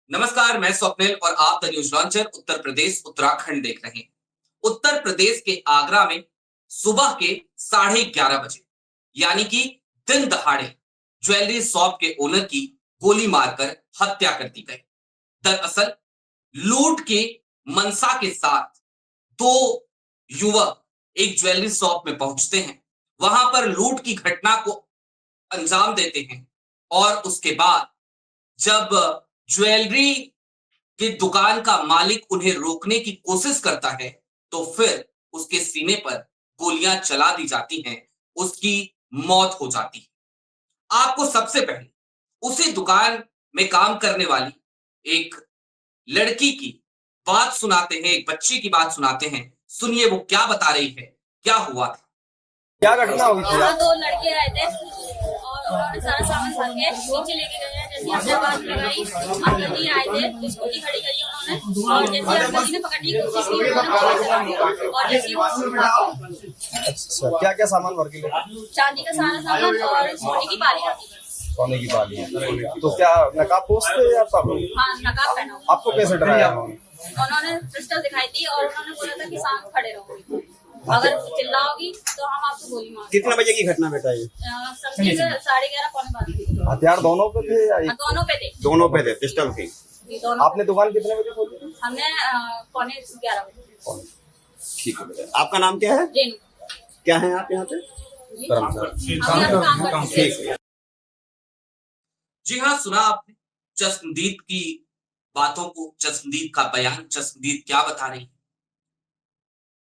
नमस्कार, मैं स्वप्निल और आप the news launcher Uttar Pradesh Uttarakhand देख रहे हैं। उत्तर प्रदेश के आगरा में सुबह के 11:30 बजे यानी कि दिन दहाड़े ज्वेलरी शॉप के ओनर की गोली मारकर हत्या कर दी गई। दरअसल लूट के मंशा के साथ दो युवक एक ज्वेलरी शॉप में पहुंचते हैं। वहां पर लूट की घटना को अंजाम देते हैं और उसके बाद जब ज्वेलरी कि दुकान का मालिक उन्हें रोकने की कोशिश करता है, तो फिर उसके सीने पर गोलियां चला दी जाती हैं, उसकी मौत हो जाती है। आपको सबसे पहले उसी दुकान में काम करने वाली एक लड़की की बात सुनाते हैं, एक बच्ची की बात सुनाते हैं। सुनिए वो क्या बता रही है, क्या हुआ था। क्या घटना हुई थी? वहाँ दो लड़के आए थे और उन्होंने सारा सामान भर के नीचे लेके गए हैं। जैसे हमने आवाज लगाई, अंकल जी आए थे, स्कूटी खड़ी करी उन्होंने और जैसे अंकल जी ने पकड़ने की कोशिश की उन्होंने गोली चला दी और जैसे अच्छा, क्या क्या सामान भर के लेते? चांदी का सारा सामान और सोने की बालियां थी। सोने की बाली। तो क्या नकाब पोस्ट थे या सब? हाँ, नकाब पहना हुआ। आपको कैसे डराया? उन्होंने पिस्टल दिखाई थी और उन्होंने बोला था कि सामने खड़े रहो, अगर चिल्लाओगी तो हम आपको गोली मार। कितने बजे की घटना बेटा ये? समझिए 11:30 पौने 12। हथियार दोनों पे थे या एक? दोनों पे थे। दोनों पे थे पिस्टल की। आपने दुकान कितने बजे खोली? हमने पौने 11 बजे। ठीक है बेटा, आपका नाम क्या है? रेनू। क्या है आप यहाँ पे? हम यहाँ काम करते हैं। ठीक है। जी हाँ, सुना आपने जसनदीप की बातों को, जसनदीप का बयान। जसनदीप क्या बता रही है।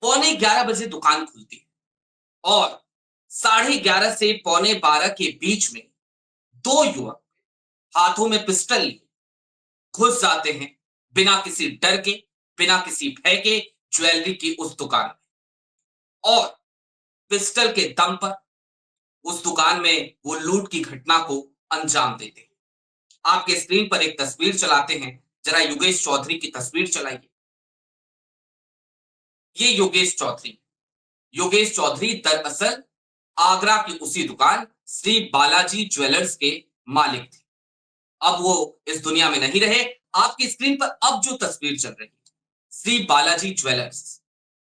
पौने 11 बजे दुकान खुलती है और 11:30 से पौने 12 के बीच में दो युवक हाथों में पिस्टल लिए घुस जाते हैं, बिना किसी डर के, बिना किसी भय के ज्वेलरी की उस दुकान में, और पिस्टल के दम पर उस दुकान में वो लूट की घटना को अंजाम देते हैं। आपके स्क्रीन पर एक तस्वीर चलाते हैं, जरा योगेश चौधरी की तस्वीर चलाइए। ये योगेश चौधरी दरअसल आगरा की उसी दुकान श्री बालाजी ज्वेलर्स के मालिक थे। अब वो इस दुनिया में नहीं रहे। आपकी स्क्रीन पर अब जो तस्वीर चल रही है, श्री बालाजी ज्वेलर्स,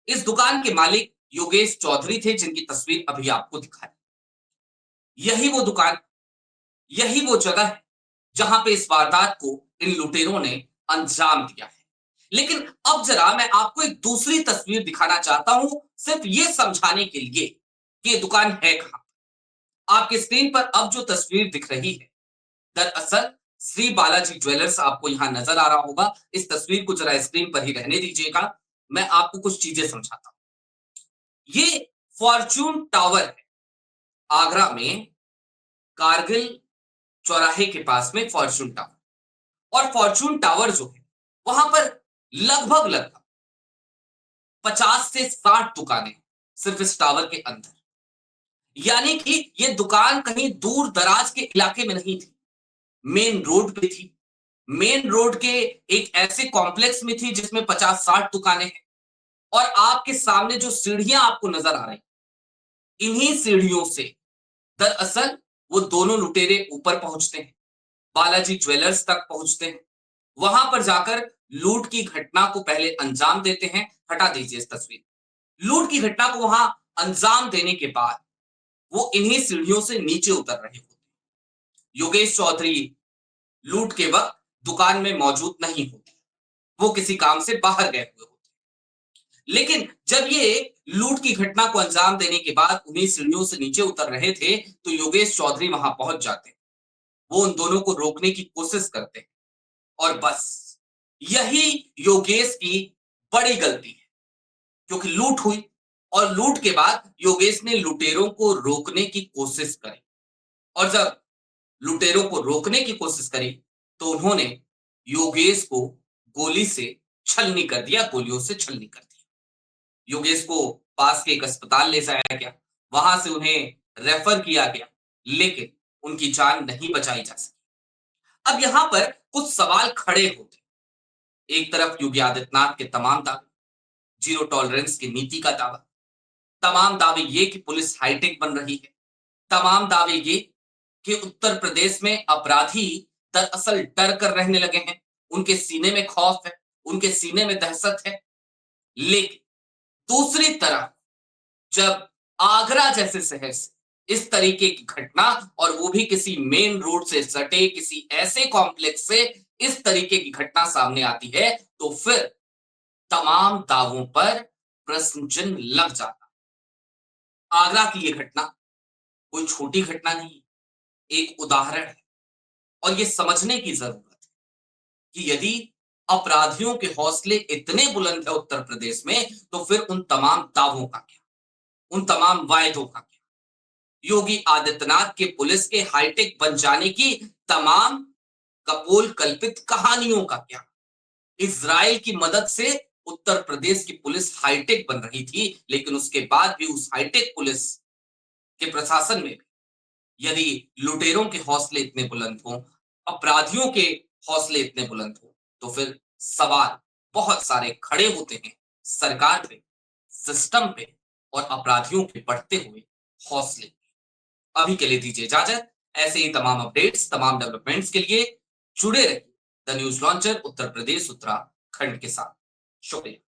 इस दुकान के मालिक योगेश चौधरी थे, जिनकी तस्वीर अभी आपको दिखाई। यही वो दुकान, यही वो जगह है जहां पे इस वारदात को इन लुटेरों ने अंजाम दिया है। लेकिन अब जरा मैं आपको एक दूसरी तस्वीर दिखाना चाहता हूं, सिर्फ ये समझाने के लिए कि ये दुकान है कहां। आपके स्क्रीन पर अब जो तस्वीर दिख रही है, दरअसल श्री बालाजी ज्वेलर्स आपको यहां नजर आ रहा होगा। इस तस्वीर को जरा स्क्रीन पर ही रहने दीजिएगा, मैं आपको कुछ चीजें समझाता हूं। ये फॉर्च्यून टावर है, आगरा में कारगिल चौराहे के पास में फॉर्च्यून टावर। और फॉर्च्यून टावर जो है, वहां पर लगभग 50 से 60 दुकानें सिर्फ इस टावर के अंदर। यानी कि ये दुकान कहीं दूर दराज के इलाके में नहीं थी, मेन रोड पे थी। मेन रोड के एक ऐसे कॉम्प्लेक्स में थी जिसमें 50-60 दुकानें हैं। और आपके सामने जो सीढ़ियां आपको नजर आ रही, इन्हीं सीढ़ियों से दरअसल वो दोनों लुटेरे ऊपर पहुंचते हैं, बालाजी ज्वेलर्स तक पहुंचते हैं। वहां पर जाकर लूट की घटना को पहले अंजाम देते हैं। हटा दीजिए इस तस्वीर। लूट की घटना को वहां अंजाम देने के बाद वो इन्हीं सीढ़ियों से नीचे उतर रहे होते हैं। योगेश चौधरी लूट के वक्त दुकान में मौजूद नहीं होते, वो किसी काम से बाहर गए हुए होते। लेकिन जब ये लूट की घटना को अंजाम देने के बाद उन्हीं सीढ़ियों से नीचे उतर रहे थे, तो योगेश चौधरी वहां पहुंच जाते। वो उन दोनों को रोकने की कोशिश करते और बस यही योगेश की बड़ी गलती है, क्योंकि लूट हुई और लूट के बाद योगेश ने लुटेरों को रोकने की कोशिश करी। और जब लुटेरों को रोकने की कोशिश करी तो उन्होंने योगेश को गोली से छलनी कर दिया, गोलियों से छलनी कर दिया। योगेश को पास के एक अस्पताल ले जाया गया, वहां से उन्हें रेफर किया गया, लेकिन उनकी जान नहीं बचाई जा सकी। अब यहां पर कुछ सवाल खड़े होते। एक तरफ योगी आदित्यनाथ के तमाम दावे, जीरो टॉलरेंस की नीति का दावा, तमाम दावे ये कि पुलिस हाईटेक बन रही है, तमाम दावे ये कि उत्तर प्रदेश में अपराधी दरअसल डर कर रहने लगे हैं, उनके सीने में खौफ है, उनके सीने में दहशत है। लेकिन दूसरी तरफ जब आगरा जैसे शहर से इस तरीके की घटना, और वो भी किसी मेन रोड से सटे किसी ऐसे कॉम्प्लेक्स से इस तरीके की घटना सामने आती है, तो फिर तमाम दावों पर प्रश्न चिन्ह लग जाता। आगरा की ये घटना कोई छोटी घटना नहीं है, एक उदाहरण है। और ये समझने की जरूरत है कि यदि अपराधियों के हौसले इतने बुलंद है उत्तर प्रदेश में, तो फिर उन तमाम दावों का क्या, उन तमाम वायदों का क्या, योगी आदित्यनाथ के पुलिस के हाईटेक बन जाने की तमाम कपोल कल्पित कहानियों का क्या। इजराइल की मदद से उत्तर प्रदेश की पुलिस हाईटेक बन रही थी, लेकिन उसके बाद भी उस हाईटेक पुलिस के प्रशासन में यदि लुटेरों के हौसले इतने बुलंद हों, अपराधियों के हौसले इतने बुलंद हों, तो फिर सवाल बहुत सारे खड़े होते हैं सरकार पे, सिस्टम पे और अपराधियों के बढ़ते हुए हौसले। अभी के लिए दीजिए इजाजत। ऐसे ही तमाम अपडेट्स, तमाम डेवलपमेंट्स के लिए जुड़े रहिए the news launcher Uttar Pradesh Uttarakhand के साथ। शुक्रिया।